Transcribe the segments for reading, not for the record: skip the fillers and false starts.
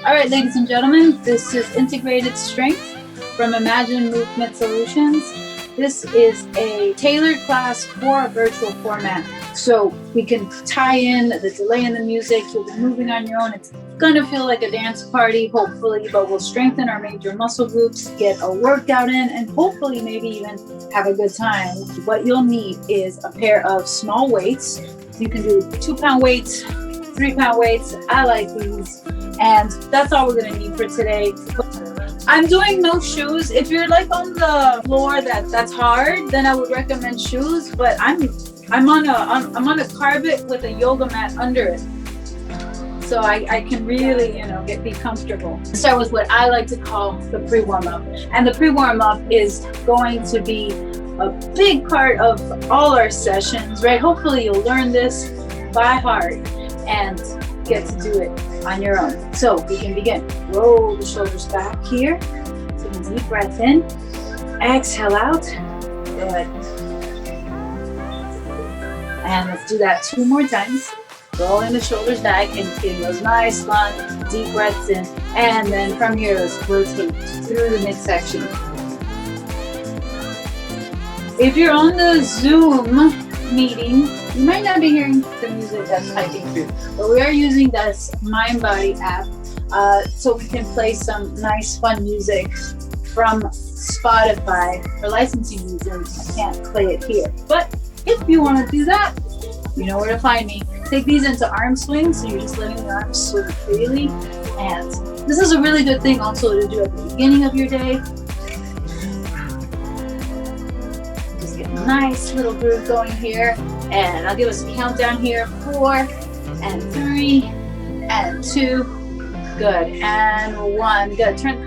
All right, ladies and gentlemen, this is Integrated Strength from Imagine Movement Solutions. This is a tailored class for a virtual format. So we can tie in the delay in the music. You'll be moving on your own. It's gonna feel like a dance party, hopefully, but we'll strengthen our major muscle groups, get a workout in, and hopefully maybe even have a good time. What you'll need is a pair of small weights. You can do 2-pound weights, 3-pound weights. I like these. And that's all we're gonna need for today. I'm doing no shoes. If you're like on the floor that's hard, then I would recommend shoes. But I'm on a carpet with a yoga mat under it, so I can really be comfortable. Start with what I like to call the pre-warm up, and the pre-warm up is going to be a big part of all our sessions, right? Hopefully you'll learn this by heart and get to do it on your own. So we can begin. Roll the shoulders back here. Take a deep breath in. Exhale out. Good. And let's do that 2 more times. Rolling the shoulders back and getting those nice, long, deep breaths in. And then from here, let's rotate through the midsection. If you're on the Zoom meeting, you might not be hearing the music that's piping through, but we are using this Mind Body app, so we can play some nice fun music from Spotify for licensing reasons. I can't play it here, but if you want to do that, you know where to find me. Take these into arm swings, so you're just letting the arms swing freely, and this is a really good thing also to do at the beginning of your day. Nice little groove going here, and I'll give us a countdown here. 4 and 3 and 2, good, and 1, good. Turn.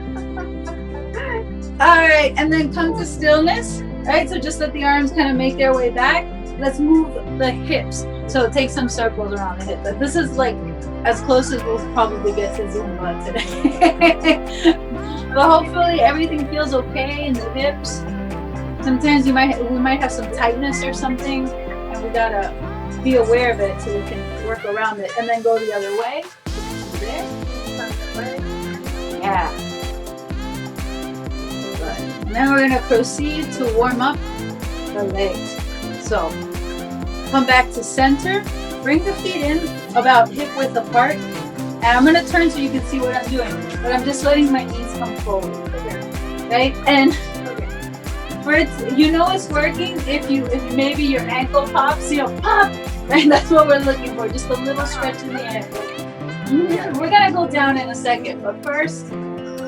All right, and then come to stillness. Right, so just let the arms kind of make their way back. Let's move the hips, so take some circles around the hip. But this is like as close as we'll probably get to Zumba today. But hopefully everything feels okay in the hips. Sometimes we might have some tightness or something, and we gotta be aware of it so we can work around it. And then go the other way. There. Yeah. Good. And then we're gonna proceed to warm up the legs. So come back to center. Bring the feet in about hip width apart. And I'm gonna turn so you can see what I'm doing. But I'm just letting my knees come forward. Right? And it's working if maybe your ankle pops, pop, right? That's what we're looking for, just a little stretch in the ankle. We're gonna go down in a second, but first,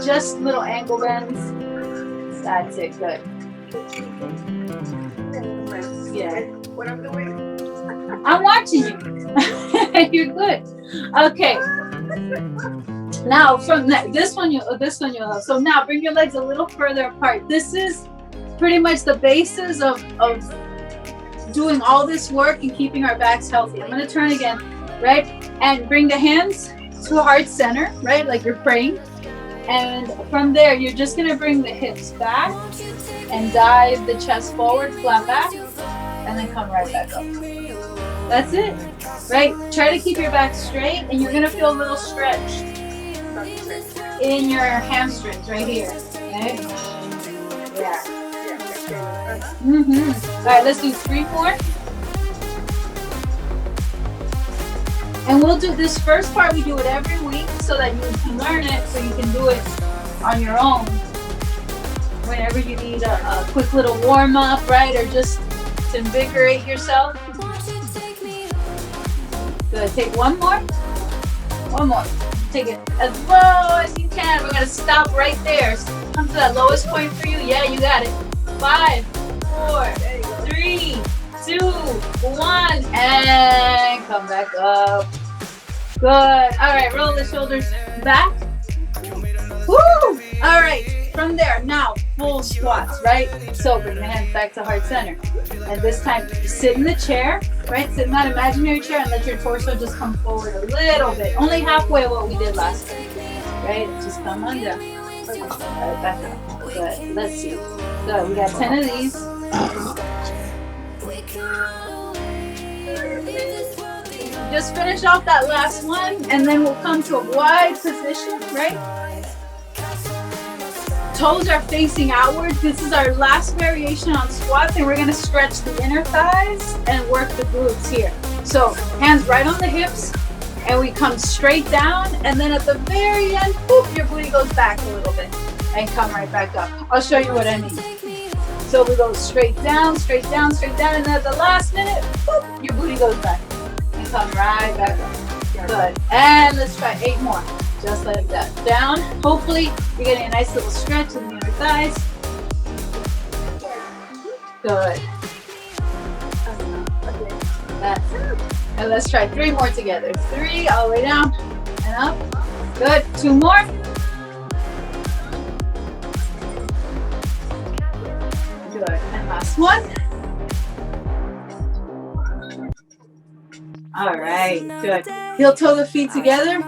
just little ankle bends. That's it, good. Yeah. What I'm doing? I'm watching you. You're good. Okay. Now from this one you'll love. So now bring your legs a little further apart. This is pretty much the basis of doing all this work and keeping our backs healthy. I'm going to turn again, right? And bring the hands to heart center, right? Like you're praying. And from there, you're just going to bring the hips back and dive the chest forward, flat back, and then come right back up. That's it, right? Try to keep your back straight, and you're going to feel a little stretch in your hamstrings right here, okay? Yeah. All right, let's do 3 more. And we'll do this first part, we do it every week so that you can learn it, so you can do it on your own whenever you need a quick little warm up, right? Or just to invigorate yourself. Good, take 1 more. 1 more. Take it as low as you can. We're gonna stop right there. Come to that lowest point for you. Yeah, you got it. 5, 4, 3, 2, 1, and come back up. Good. All right, roll the shoulders back. Woo! All right, from there, now full squats, right? So bring the hands back to heart center. And this time, sit in the chair, right? Sit in that imaginary chair and let your torso just come forward a little bit. Only halfway what we did last time, right? Just come on down. All right, back up. Good. Let's see. Good. We got 10 of these. Just finish off that last one, and then we'll come to a wide position, right? Toes are facing outward. This is our last variation on squats, and we're gonna stretch the inner thighs and work the glutes here. So hands right on the hips, and we come straight down, and then at the very end, boop, your booty goes back a little bit and come right back up. I'll show you what I mean. So we go straight down, straight down, straight down, and at the last minute, boop, your booty goes back and come right back up. Good. And let's try 8 more. Just like that. Down. Hopefully, you're getting a nice little stretch in the inner thighs. Good. That's it. And let's try 3 more together. 3, all the way down and up. Good. 2 more. Good. And last one. All right. Good. Heel toe the feet together.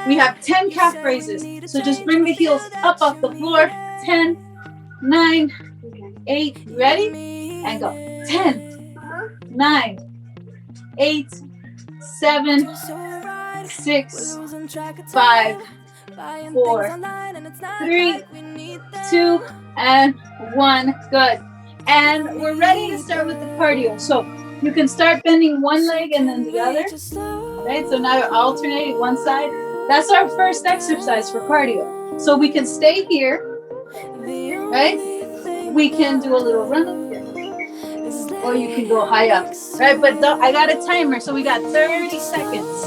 We have 10 calf raises. So just bring the heels up off the floor. 10, 9, 8. Ready? And go. 10, 9, 8, 7, 6, 5, 4, 3, 2, and 1. Good. And we're ready to start with the cardio. So you can start bending one leg and then the other. Right? So now you're alternating one side. That's our first exercise for cardio. So we can stay here. Right? We can do a little run. Or you can go high up, right? But I got a timer, so we got 30 seconds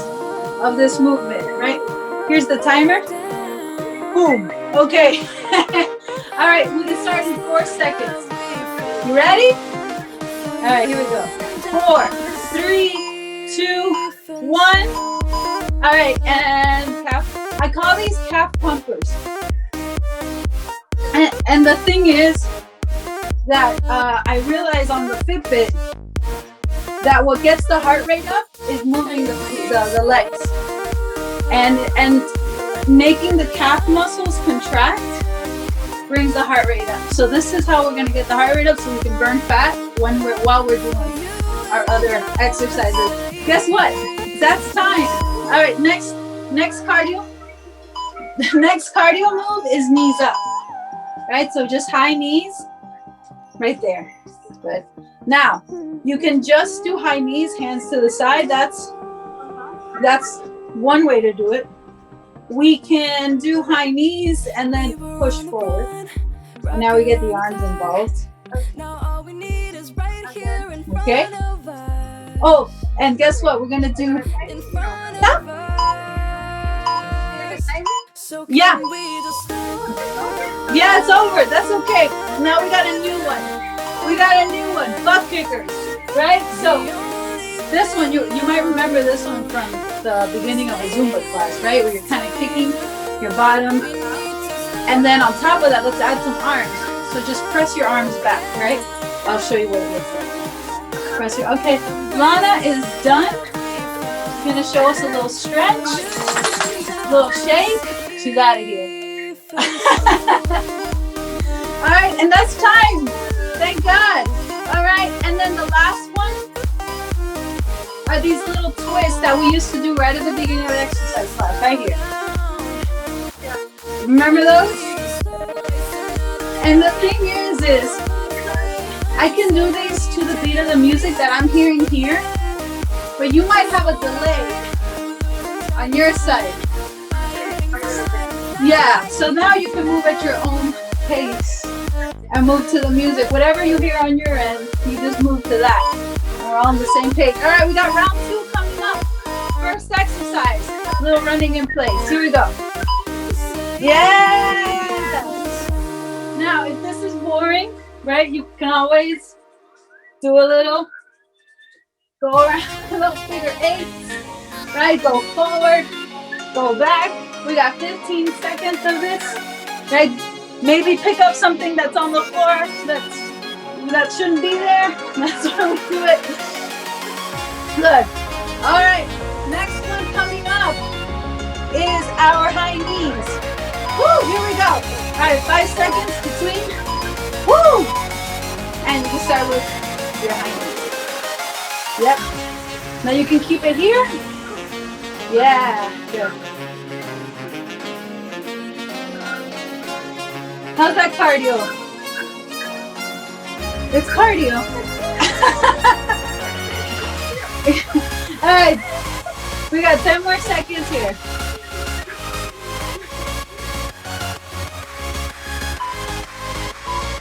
of this movement, right? Here's the timer. Boom. Okay. All right, we can start in 4 seconds. You ready? All right, here we go. 4, 3, 2, 1. All right, and calf. I call these calf pumpers. And the thing is, that I realize on the Fitbit that what gets the heart rate up is moving the legs and making the calf muscles contract brings the heart rate up. So this is how we're going to get the heart rate up so we can burn fat while we're doing our other exercises. Guess what? That's time. All right, next cardio. The next cardio move is knees up. Right? So just high knees. Right there. Good. Now, you can just do high knees, hands to the side. That's one way to do it. We can do high knees and then push forward. Now we get the arms involved. Okay? Oh, and guess what? We're going to do... Yeah. Yeah, it's over. That's okay. Now we got a new one. Butt kickers. Right? So this one, you might remember this one from the beginning of a Zumba class, right? Where you're kind of kicking your bottom. And then on top of that, let's add some arms. So just press your arms back, right? I'll show you what it looks like. Okay, Lana is done. She's going to show us a little stretch, a little shake. She's out of here. All right, and that's time. Thank God. All right, and then the last one are these little twists that we used to do right at the beginning of the exercise class, right here. Remember those? And the thing is I can do these to the beat of the music that I'm hearing here, but you might have a delay on your side. Yeah, so now you can move at your own pace and move to the music. Whatever you hear on your end, you just move to that. We're all on the same page. All right, we got round 2 coming up. First exercise, a little running in place. Here we go. Yes! Now, if this is boring, right, you can always do a little, go around a little figure 8s, right? Go forward, go back. We got 15 seconds of this, right? Maybe pick up something that's on the floor that shouldn't be there. That's where we do it. Good. All right. Next one coming up is our high knees. Woo! Here we go. All right. 5 seconds between. Woo! And you can start with your high knees. Yep. Now you can keep it here, Yeah, good. How's that cardio? It's cardio. All right, we got 10 more seconds here.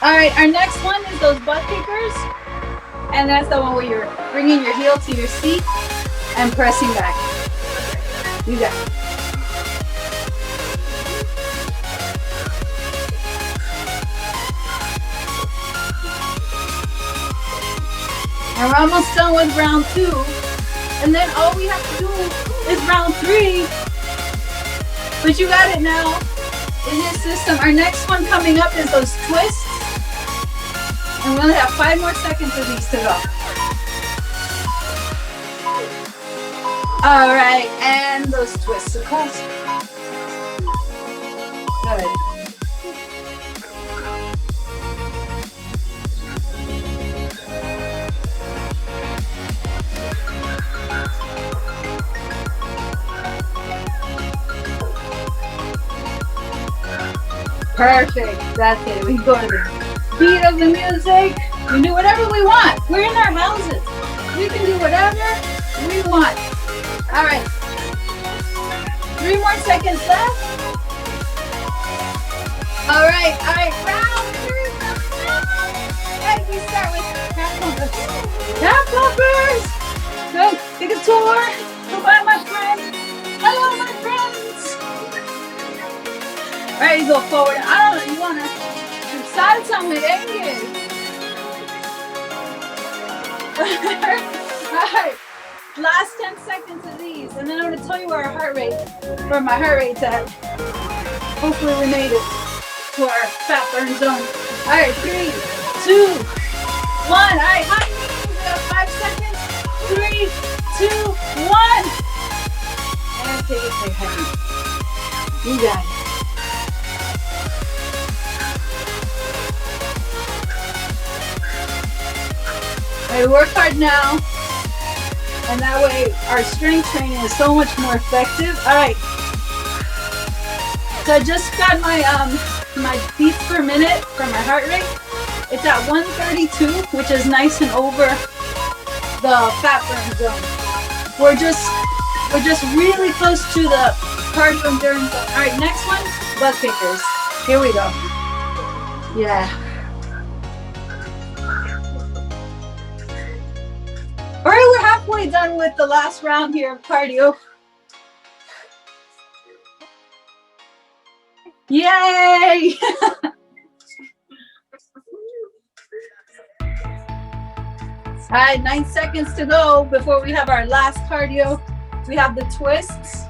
All right, our next one is those butt kickers. And that's the one where you're bringing your heel to your seat and pressing back. You got it. And we're almost done with round 2. And then all we have to do is round 3. But you got it now in your system. Our next one coming up is those twists. And we only have 5 more seconds of these to go. All right, and those twists across. Good. Perfect. That's it. We go to the beat of the music. We can do whatever we want. We're in our houses. We can do whatever we want. All right. 3 more seconds left. All right. Round 3. And we start with calf bumpers. Calf bumpers. Go take a tour. Goodbye, my friend. Hello, my friends. All right, you go forward. I don't know. You want to salsa merengue. All right. Last 10 seconds of these, and then I'm going to tell you where my heart rate's at. Hopefully we made it to our fat burn zone. All right, 3, 2, 1. All right, high knees. We got 5 seconds. 3, 2, 1. And take it big heavy. You got it. All right, work hard now. And that way our strength training is so much more effective. All right. So I just got my beats per minute from my heart rate. It's at 132, which is nice and over the fat burn zone. We're just really close to the cardio endurance zone. All right, next one, butt kickers. Here we go. Yeah. All right, we're halfway done with the last round here of cardio. Yay! All right, 9 seconds to go before we have our last cardio. We have the twists.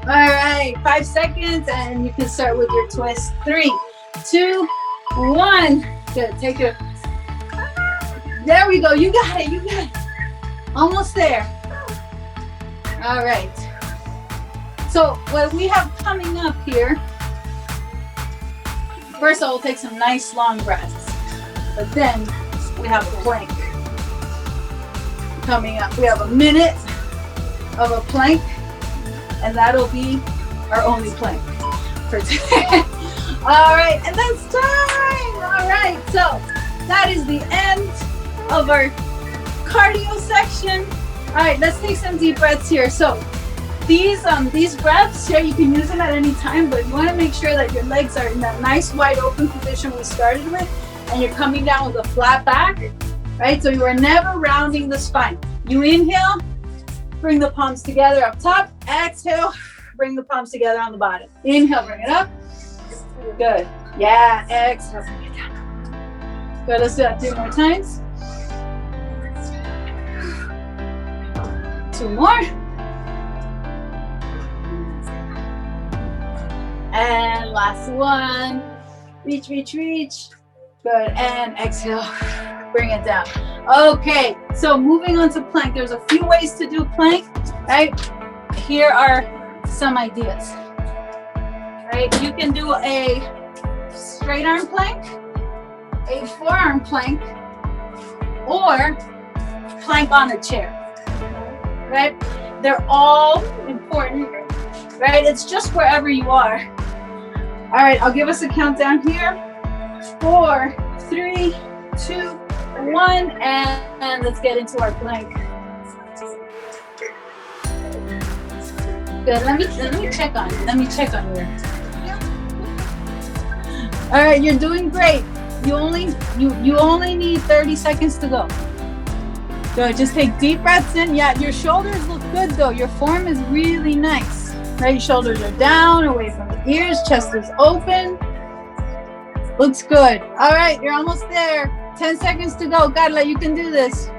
All right, 5 seconds, and you can start with your twist. 3, 2, 1. Good, take it. There we go. You got it. You got it. Almost there. All right. So what we have coming up here, first I will take some nice long breaths. But then we have a plank coming up. We have a minute of a plank, and that'll be our only plank for today. All right, and that's time. All right, so that is the end of our cardio section. All right, let's take some deep breaths here. So these breaths here, you can use them at any time, but you want to make sure that your legs are in that nice wide open position we started with, and you're coming down with a flat back, right? So you are never rounding the spine. You inhale, bring the palms together up top. Exhale, bring the palms together on the bottom. Inhale, bring it up. Good. Yeah, exhale, bring it down. Good, let's do that 3 more times. 2 more. And last one. Reach, reach, reach. Good, and exhale. Bring it down. Okay, so moving on to plank. There's a few ways to do plank, right? Here are some ideas. Right? You can do a straight arm plank, a forearm plank, or plank on a chair. right? They're all important, right? It's just wherever you are. All right, I'll give us a countdown here. 4, 3, 2, 1, and let's get into our plank. Good. Let me check on you. Let me check on you. All right, you're doing great. You only need 30 seconds to go. Good. Just take deep breaths in. Yeah, your shoulders look good though. Your form is really nice. Right, shoulders are down, away from the ears. Chest is open. Looks good. All right, you're almost there. 10 seconds to go. Carla, you can do this.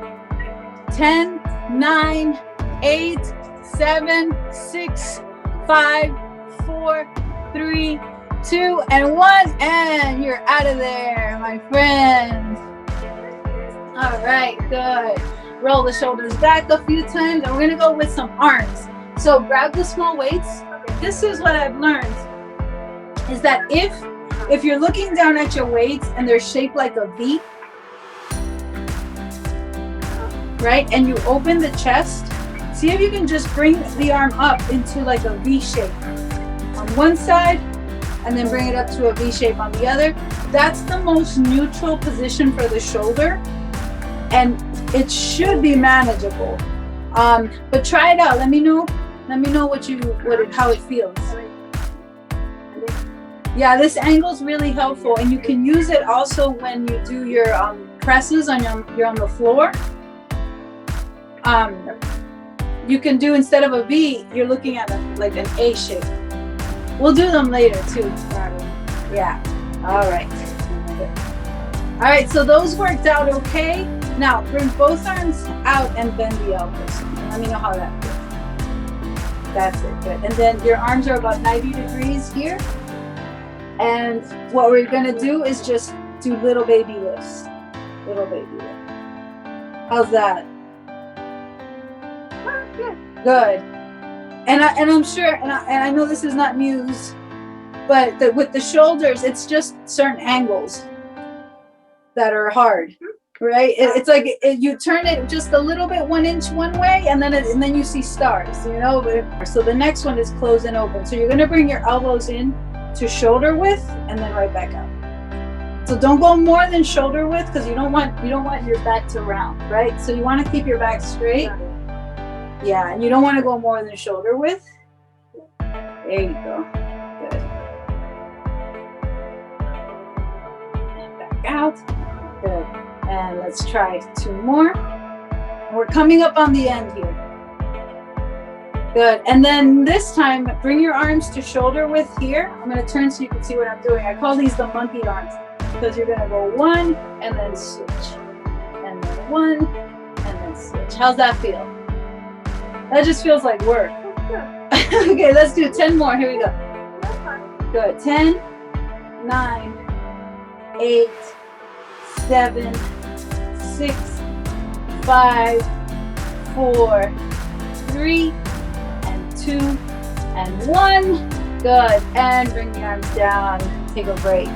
10, 9, 8, 7, 6, 5, 4, 3, 2, and 1. And you're out of there, my friend. All right, good. Roll the shoulders back a few times. And we're going to go with some arms. So grab the small weights. This is what I've learned, is that if you're looking down at your weights and they're shaped like a V, right, and you open the chest, see if you can just bring the arm up into like a V shape on one side and then bring it up to a V shape on the other. That's the most neutral position for the shoulder, and it should be manageable. But try it out. Let me know how it feels. Yeah, this angle is really helpful, and you can use it also when you do your presses you're on the floor. You can do, instead of a V, you're looking at like an A shape. We'll do them later too. Yeah. All right, so those worked out okay. Now bring both arms out and bend the elbows. Let me know how that feels. That's it, good. And then your arms are about 90 degrees here. And what we're gonna do is just do little baby lifts. Little baby lift. How's that? Good. And I'm sure, and I know this is not news, but with the shoulders, it's just certain angles that are hard, right? It's like you turn it just a little bit 1 inch one way, and then you see stars, you know. So the next one is close and open. So you're gonna bring your elbows in to shoulder width and then right back out. So don't go more than shoulder width, because you don't want your back to round, right? So you want to keep your back straight. Yeah, and you don't want to go more than shoulder width. There you go. Good. And back out. Good. And let's try 2 more. And we're coming up on the end here. Good. And then this time, bring your arms to shoulder width here. I'm going to turn so you can see what I'm doing. I call these the monkey arms, because you're going to go 1 and then switch. And then 1 and then switch. How's that feel? That just feels like work. Okay, let's do 10 more. Here we go. Good. 10, 9, 8, 7, 6, 5, 4, 3, 2, and 1. Good. And bring the arms down. Take a break.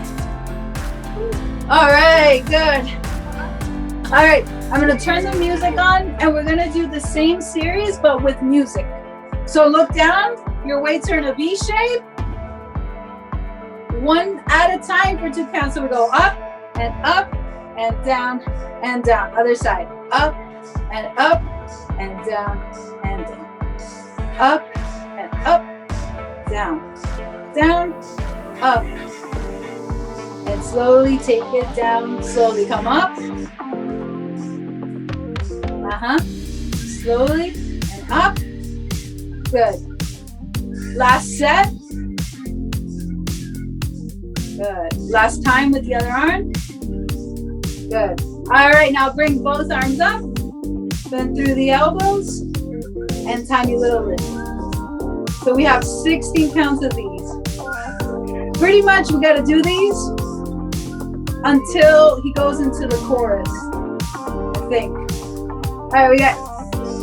All right, good. All right, I'm going to turn the music on, and we're going to do the same series but with music. So look down. Your weights are in a V shape. 1 at a time for 2 counts. So we go up and down and down. Other side. Up and down and down. Up and up, down, up, and slowly take it down. Slowly come up. Slowly and up. Good. Last set. Good. Last time with the other arm. Good. All right, now bring both arms up. Bend through the elbows and tiny little lift. So we have 16 counts of these. Pretty much we got to do these until he goes into the chorus, I think. All right, we got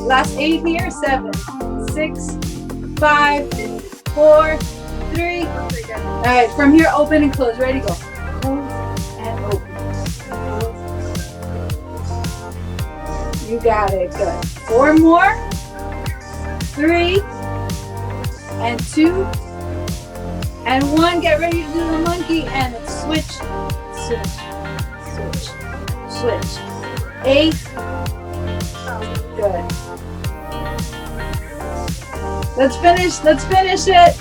last 8 here. 7, 6, 5, 4, 3. All right, from here, open and close. Ready, go. Close and open. You got it. Good. 4 more. 3, and 2, and 1. Get ready to do the monkey, and then switch, switch, switch, switch. 8. Good. Let's finish it.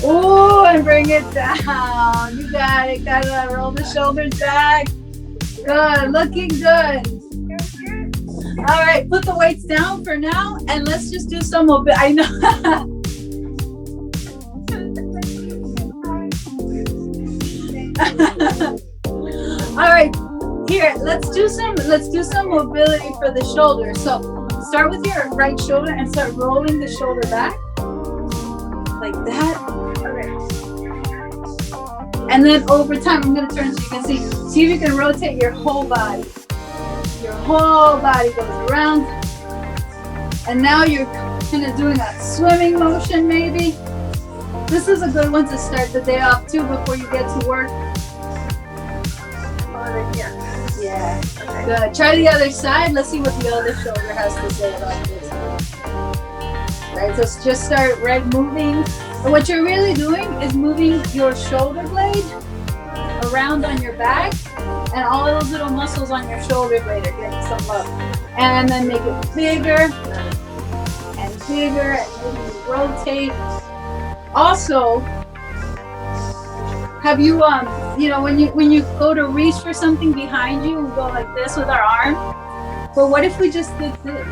Oh, and bring it down. You got it. Gotta roll the shoulders back. Good, looking good. All right, put the weights down for now, and let's just do some mobility. I know. All right, here, let's do some mobility for the shoulder. So start with your right shoulder and start rolling the shoulder back like that. Okay. And then over time, I'm gonna turn so you can see if you can rotate your whole body. Your whole body goes around. And now you're kind of doing a swimming motion maybe. This is a good one to start the day off too before you get to work. Yeah. Okay. Good. Try the other side. Let's see what the other shoulder has to say about this. Right, so just start moving. And what you're really doing is moving your shoulder blade around on your back, and all those little muscles on your shoulder blade are getting some love. And then make it bigger and bigger, and maybe rotate. Also, have you when you go to reach for something behind you, we go like this with our arm. But what if we just did this?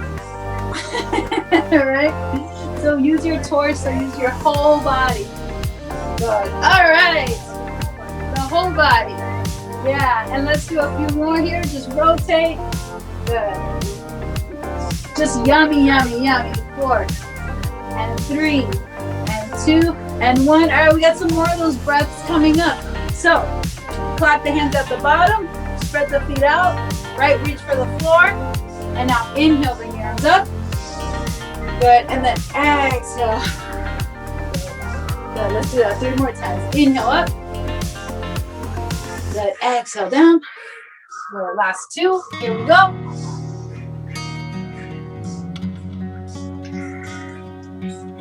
Right? So use your torso, use your whole body. Good. All right. The whole body. Yeah. And let's do a few more here. Just rotate. Good. Just yummy, yummy, yummy. 4 and 3 and 2 and 1. All right. We got some more of those breaths coming up. So clap the hands at the bottom. Spread the feet out. Right. Reach for the floor. And now inhale. Bring your arms up. Good, and then exhale. Good, let's do that 3 more times. Inhale up. Good, exhale down. Good, last 2. Here we go.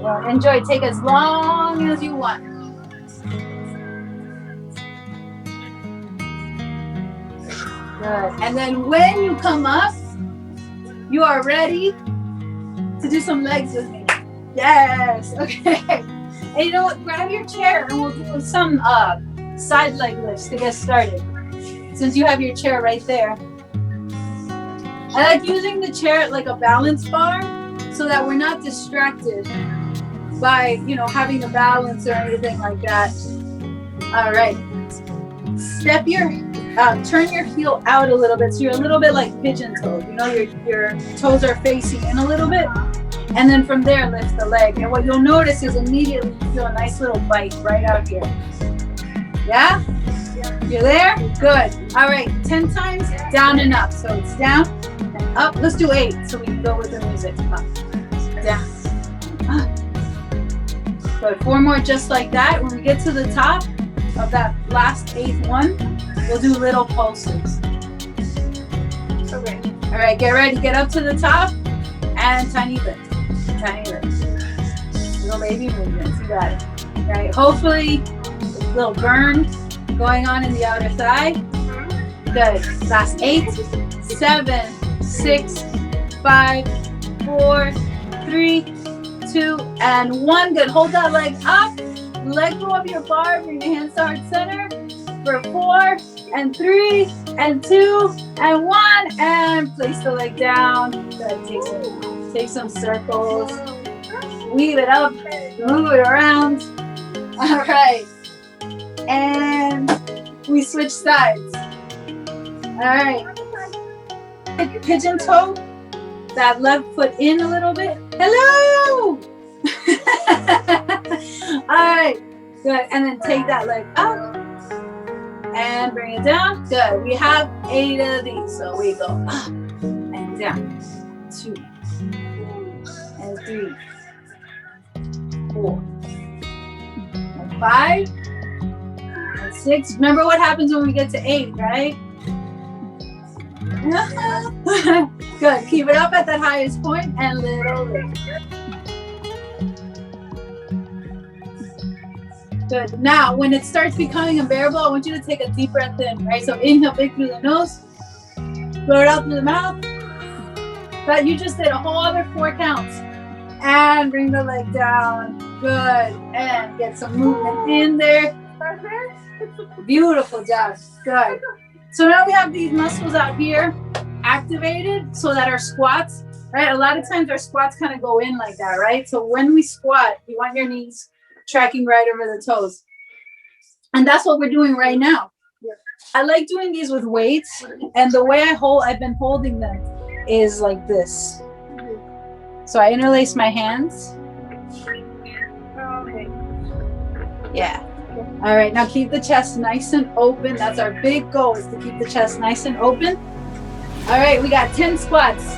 Well, enjoy. Take as long as you want. Good, and then when you come up, you are ready to do some legs with me. Yes, okay. And you know what, grab your chair and we'll do some side leg lifts to get started. Since you have your chair right there. I like using the chair like a balance bar so that we're not distracted by, having the balance or anything like that. All right. Turn your heel out a little bit so you're a little bit like pigeon-toed. Your toes are facing in a little bit. And then from there, lift the leg. And what you'll notice is immediately you feel a nice little bite right out here. Yeah? You're there? Good. All right, 10 times, down and up. So it's down and up. Let's do 8 so we can go with the music. Up, down, up. Good. 4 more just like that. When we get to the top of that last 8th one, we'll do little pulses. Okay. All right, get ready. Get up to the top and tiny lift. Tiny lift. Little baby movements. You got it. All right. Hopefully, a little burn going on in the outer thigh. Good. Last 8, 7, 6, 5, 4, 3, 2, and 1. Good. Hold that leg up. Let go of your bar. Bring your hands to heart center. For 4 and 3 and 2 and 1, and place the leg down. Good. Take some circles. Weave it up. Move it around. All right. And we switch sides. All right. Pigeon toe. That left foot in a little bit. Hello. All right. Good. And then take that leg up. And bring it down. Good. We have 8 of these. So we go up and down. 2 and 3, 4 and 5 and 6. Remember what happens when we get to 8, right? Good. Keep it up at that highest point and little lift. Good. Now, when it starts becoming unbearable, I want you to take a deep breath in, right? So inhale big through the nose, blow it out through the mouth. But you just did a whole other 4 counts. And bring the leg down. Good. And get some movement in there. Beautiful job. Good. So now we have these muscles out here activated so that our squats, right? A lot of times our squats kind of go in like that, right? So when we squat, you want your knees tracking right over the toes. And that's what we're doing right now. I like doing these with weights, and the way I've been holding them is like this. So I interlace my hands. Yeah. All right, now keep the chest nice and open. That's our big goal, is to keep the chest nice and open. All right, we got 10 squats.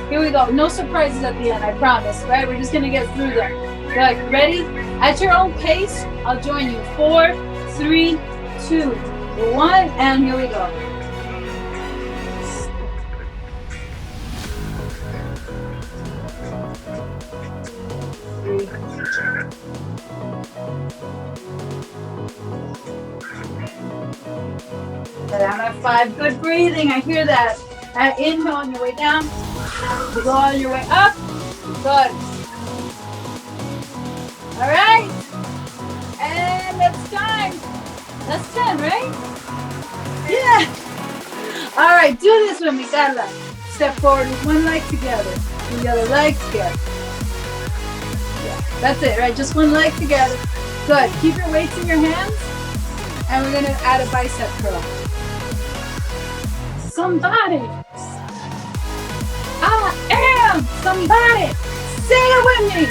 Here we go. No surprises at the end, I promise, right? We're just gonna get through them. Good, ready? At your own pace, I'll join you. 4, 3, 2, 1, and here we go. And I'm at 5. Good breathing. I hear that. Inhale on your way down. Go on your way up. Good. All right. And it's time. That's 10, right? Yeah. All right. Do this with me, Carla. Step forward with one leg together. The other leg together. Yeah. That's it, right? Just one leg together. Good. Keep your weights in your hands. And we're going to add a bicep curl. Somebody. I am somebody. Say it with me.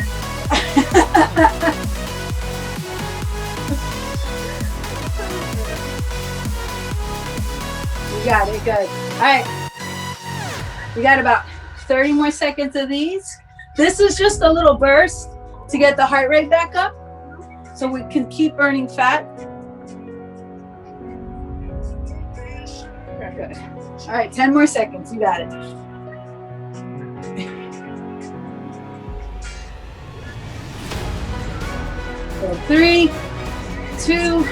You got it. Good. All right. We got about 30 more seconds of these. This is just a little burst to get the heart rate back up so we can keep burning fat. Good. All right, 10 more seconds. You got it. So 3, 2,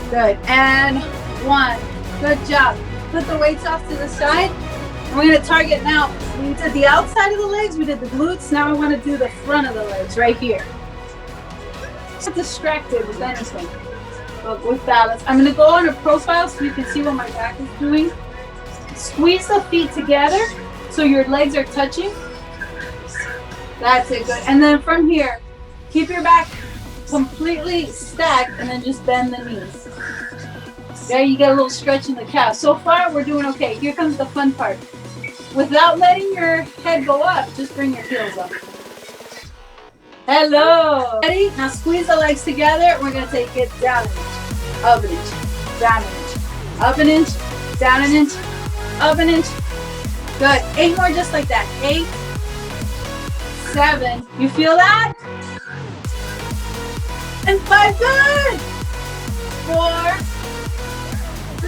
good, and 1. Good job. Put the weights off to the side. And we're going to target now. We did the outside of the legs. We did the glutes. Now I want to do the front of the legs right here. Not distracted with anything. With balance. I'm going to go on a profile so you can see what my back is doing. Squeeze the feet together so your legs are touching. That's it, good. And then from here, keep your back completely stacked and then just bend the knees. There you get a little stretch in the calf. So far, we're doing okay. Here comes the fun part. Without letting your head go up, just bring your heels up. Hello. Ready? Now squeeze the legs together. We're going to take it down an inch, up an inch, down an inch, up an inch, down an inch, up an inch. Good. 8 more just like that. 8, 7. You feel that? And 5. Good. 4,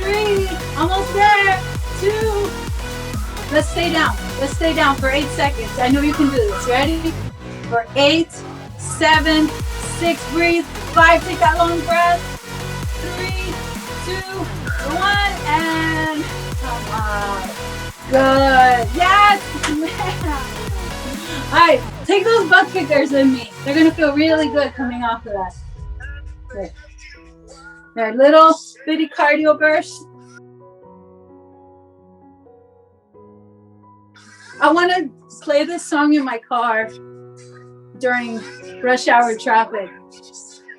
3. Almost there. 2. Let's stay down. Let's stay down for 8 seconds. I know you can do this. Ready? For 8, 7, 6, breathe. 5, take that long breath. 3, 2, 1, and come on. Good. Yes. All right, take those butt kickers in me. They're gonna feel really good coming off of that. Good. There, little bitty cardio burst. I want to play this song in my car during rush hour traffic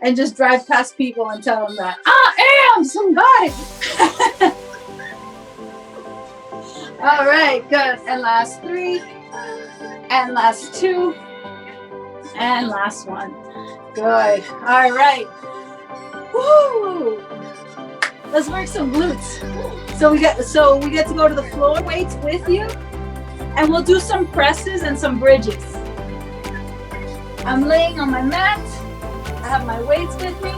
and just drive past people and tell them that I am somebody. All right, good. And last 3, and last 2, and last 1. Good. All right. Woo! Let's work some glutes. So we get to go to the floor, weights with you, and we'll do some presses and some bridges. I'm laying on my mat. I have my weights with me.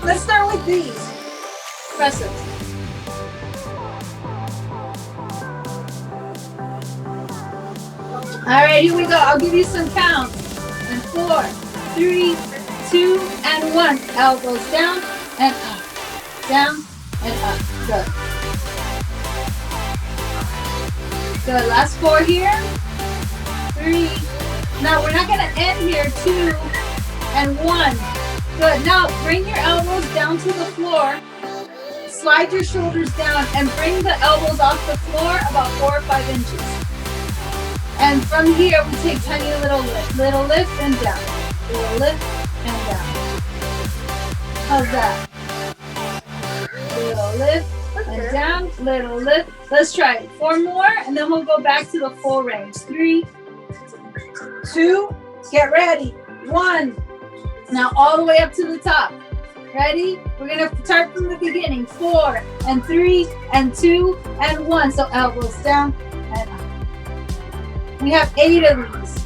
Let's start with these presses. All right, here we go. I'll give you some counts. And 4, 3, 2, and 1. Elbows down and up, down and up. Good. Good. Last 4 here. 3. Now we're not gonna end here. 2 and 1. Good. Now bring your elbows down to the floor. Slide your shoulders down and bring the elbows off the floor about 4 or 5 inches. And from here, we take tiny little lift and down, little lift and down. How's that? Little lift and down, little lift. Let's try it. 4 more, and then we'll go back to the full range. 3, 2, get ready. 1. Now all the way up to the top. Ready? We're gonna start from the beginning. 4 and 3 and 2 and 1. So elbows down and up. We have 8 of these.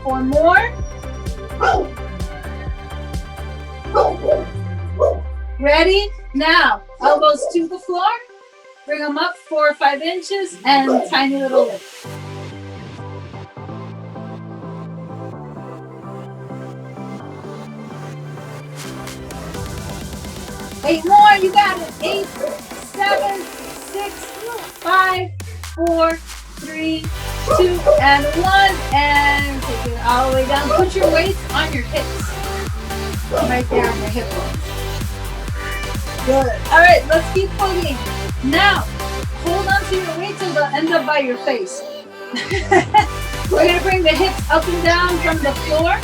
4 more. Ready? Now, elbows to the floor. Bring them up 4 or 5 inches and tiny little lift. Eight more, you got it. 8, 7, 6, 5, 4, 3, 2, and 1. And take it all the way down. Put your weights on your hips. Right there on your hip bones. Good. All right, let's keep pulling. Now, hold on to your weight till they'll end up by your face. We're going to bring the hips up and down from the floor.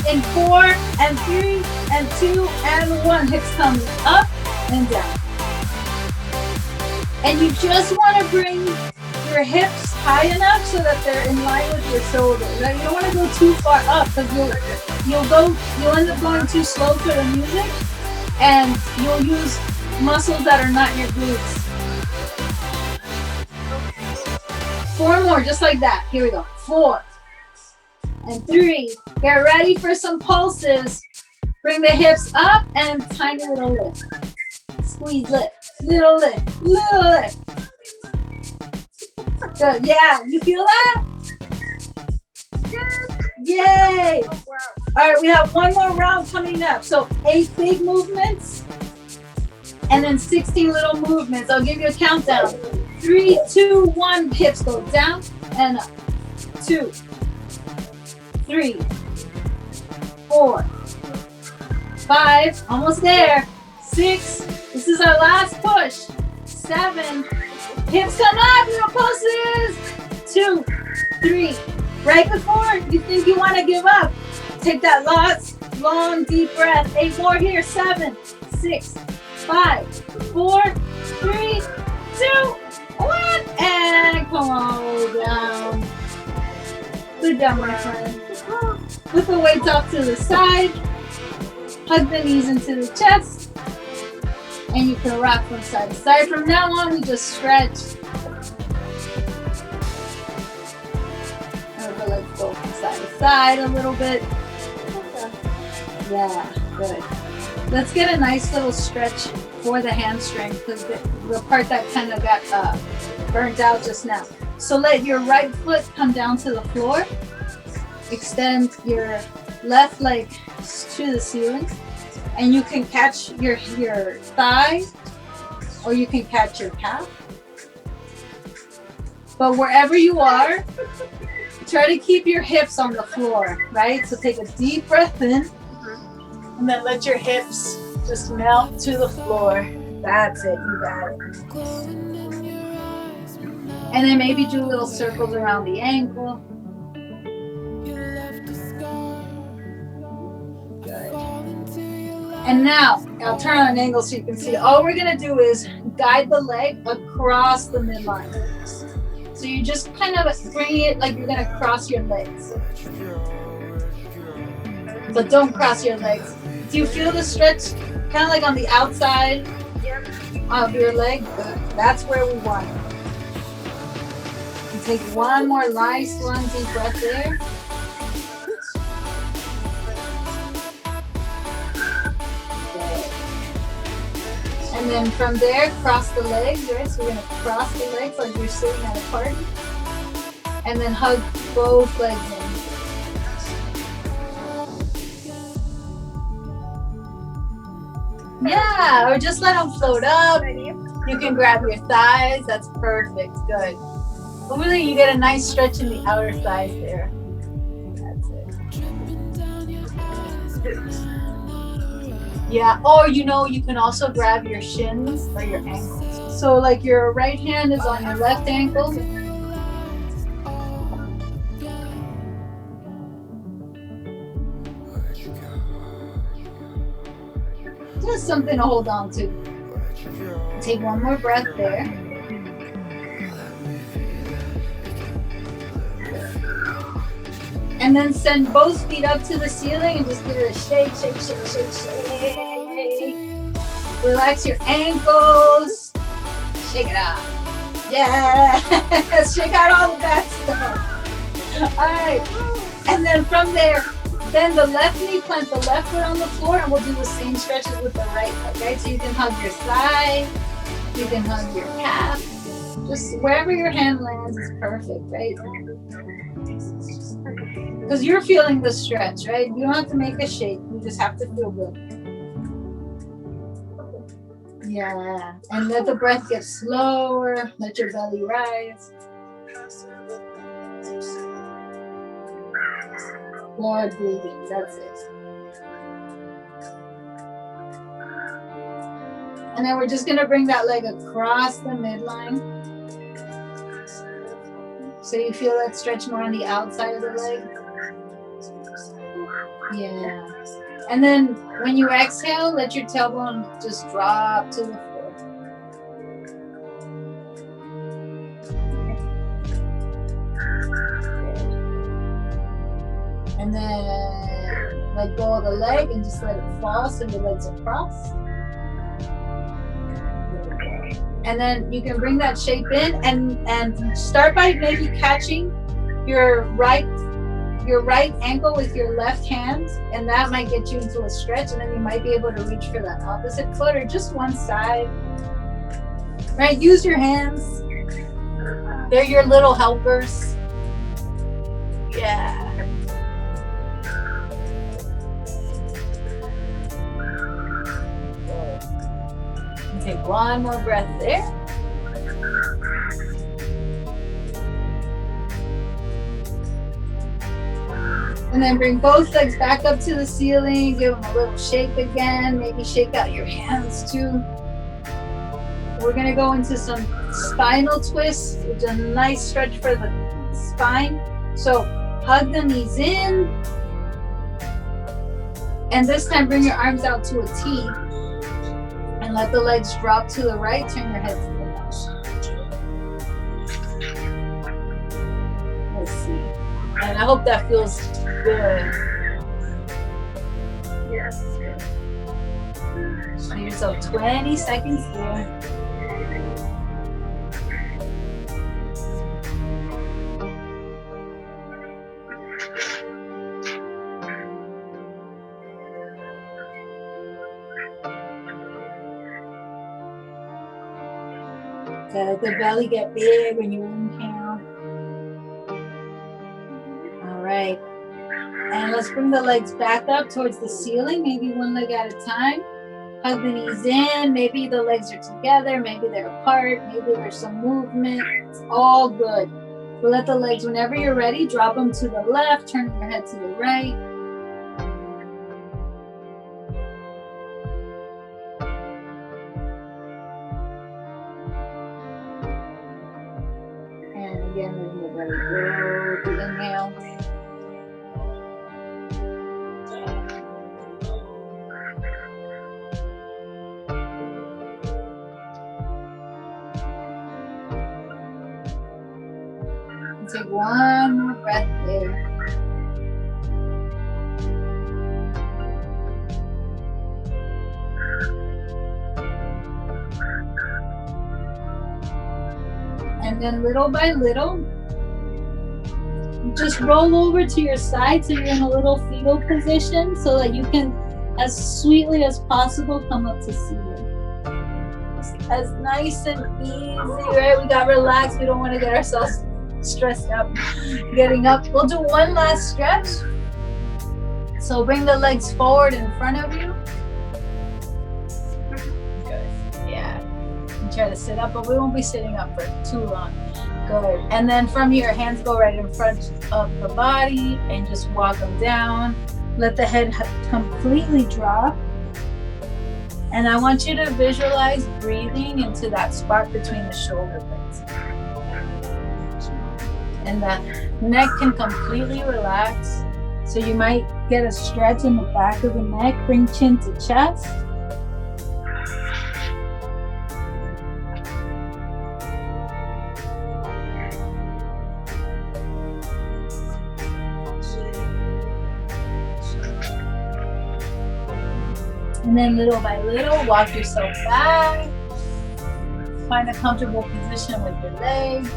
In 4 and 3 and 2 and 1. Hips coming up and down. And you just want to bring your hips high enough so that they're in line with your shoulders. Right? You don't want to go too far up because you'll end up going too slow for the music, and you'll use muscles that are not your glutes. 4 more, just like that. Here we go. 4 and 3. Get ready for some pulses. Bring the hips up and tiny little lift. Squeeze lift, little lift, little lift. Good, yeah, you feel that? Yay! All right, we have one more round coming up. So 8 big movements and then 16 little movements. I'll give you a countdown. 3, 2, 1, hips go down and up. 2, 3, 4, 5, almost there. 6, this is our last push. 7, hips come up, little pulses. 2, 3, right before you think you want to give up, take that last long deep breath. 8 more here. 7, 6, 5, 4, 3, 2, 1, and come on down. Good job, my friend. Put the weights off to the side. Hug the knees into the chest. And you can rock from side to side. From now on, we just stretch. And we'll let go from side to side a little bit. Yeah, good. Let's get a nice little stretch for the hamstring because the part that kind of got burnt out just now. So let your right foot come down to the floor. Extend your left leg to the ceiling. And you can catch your thigh or you can catch your calf. But wherever you are, try to keep your hips on the floor, right? So take a deep breath in and then let your hips just melt to the floor. That's it, you got it. And then maybe do little circles around the ankle. And now, I'll turn on an angle so you can see. All we're going to do is guide the leg across the midline. So you just kind of bring it like you're going to cross your legs. But don't cross your legs. Do you feel the stretch kind of like on the outside of your leg? Good. That's where we want it. And take one more nice long deep breath there. And then from there, cross the legs, right? So we're gonna cross the legs like you're sitting at a party. And then hug both legs in. Yeah, or just let them float up. You can grab your thighs. That's perfect. Good. Hopefully you get a nice stretch in the outer thighs there. That's it. Yeah, or you can also grab your shins or your ankles. So like your right hand is on your left ankle. Just something to hold on to. Take one more breath there. And then send both feet up to the ceiling and just give it a shake, shake, shake, shake, shake. Relax your ankles. Shake it out. Yeah. Shake out all the bad stuff. All right. And then from there, then the left knee, plant the left foot on the floor, and we'll do the same stretches with the right foot, right? So you can hug your thigh, you can hug your calf. Just wherever your hand lands is perfect, right? Because you're feeling the stretch, right? You don't have to make a shake. You just have to feel good. Yeah. And let the breath get slower. Let your belly rise. More breathing. That's it. And then we're just going to bring that leg across the midline. So you feel that stretch more on the outside of the leg. Yeah. And then when you exhale, let your tailbone just drop to the floor. And then let go of the leg and just let it fall so your legs are crossed. And then you can bring that shape in and start by maybe catching your right ankle with your left hand, and that might get you into a stretch, and then you might be able to reach for that opposite foot or just one side. Right? Use your hands. They're your little helpers. Yeah. Take one more breath there. And then bring both legs back up to the ceiling. Give them a little shake again. Maybe shake out your hands too. We're going to go into some spinal twists, which is a nice stretch for the spine. So hug the knees in. And this time bring your arms out to a T. And let the legs drop to the right. Turn your head to the left. Let's see. And I hope that feels good. Yes. Give yourself 20 seconds there. Let the belly get big when you inhale. All right. And let's bring the legs back up towards the ceiling, maybe one leg at a time. Hug the knees in. Maybe the legs are together. Maybe they're apart. Maybe there's some movement. It's all good. But let the legs, whenever you're ready, drop them to the left. Turn your head to the right. Again, letting the belly grow to inhale. And take one more breath there. And then little by little, just roll over to your side so you're in a little fetal position so that you can, as sweetly as possible, come up to ceiling. legs as nice and easy, right? We got relaxed. We don't want to get ourselves stressed out getting up. We'll do one last stretch. So bring the legs forward in front of you. Good. Yeah. And try to sit up, but we won't be sitting up for too long. Good. And then from here, hands go right in front of the body and just walk them down. Let the head completely drop. And I want you to visualize breathing into that spot between the shoulder blades. And the neck can completely relax. So you might get a stretch in the back of the neck. Bring chin to chest. And then little by little, walk yourself back. Find a comfortable position with your legs.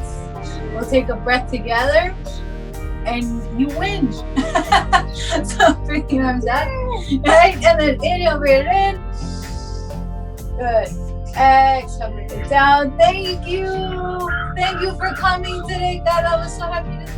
We'll take a breath together and you win. So 3 arms out. Right? And then inhale, breathe in. Good. Exhale, breathe it down. Thank you. Thank you for coming today. God, I was so happy to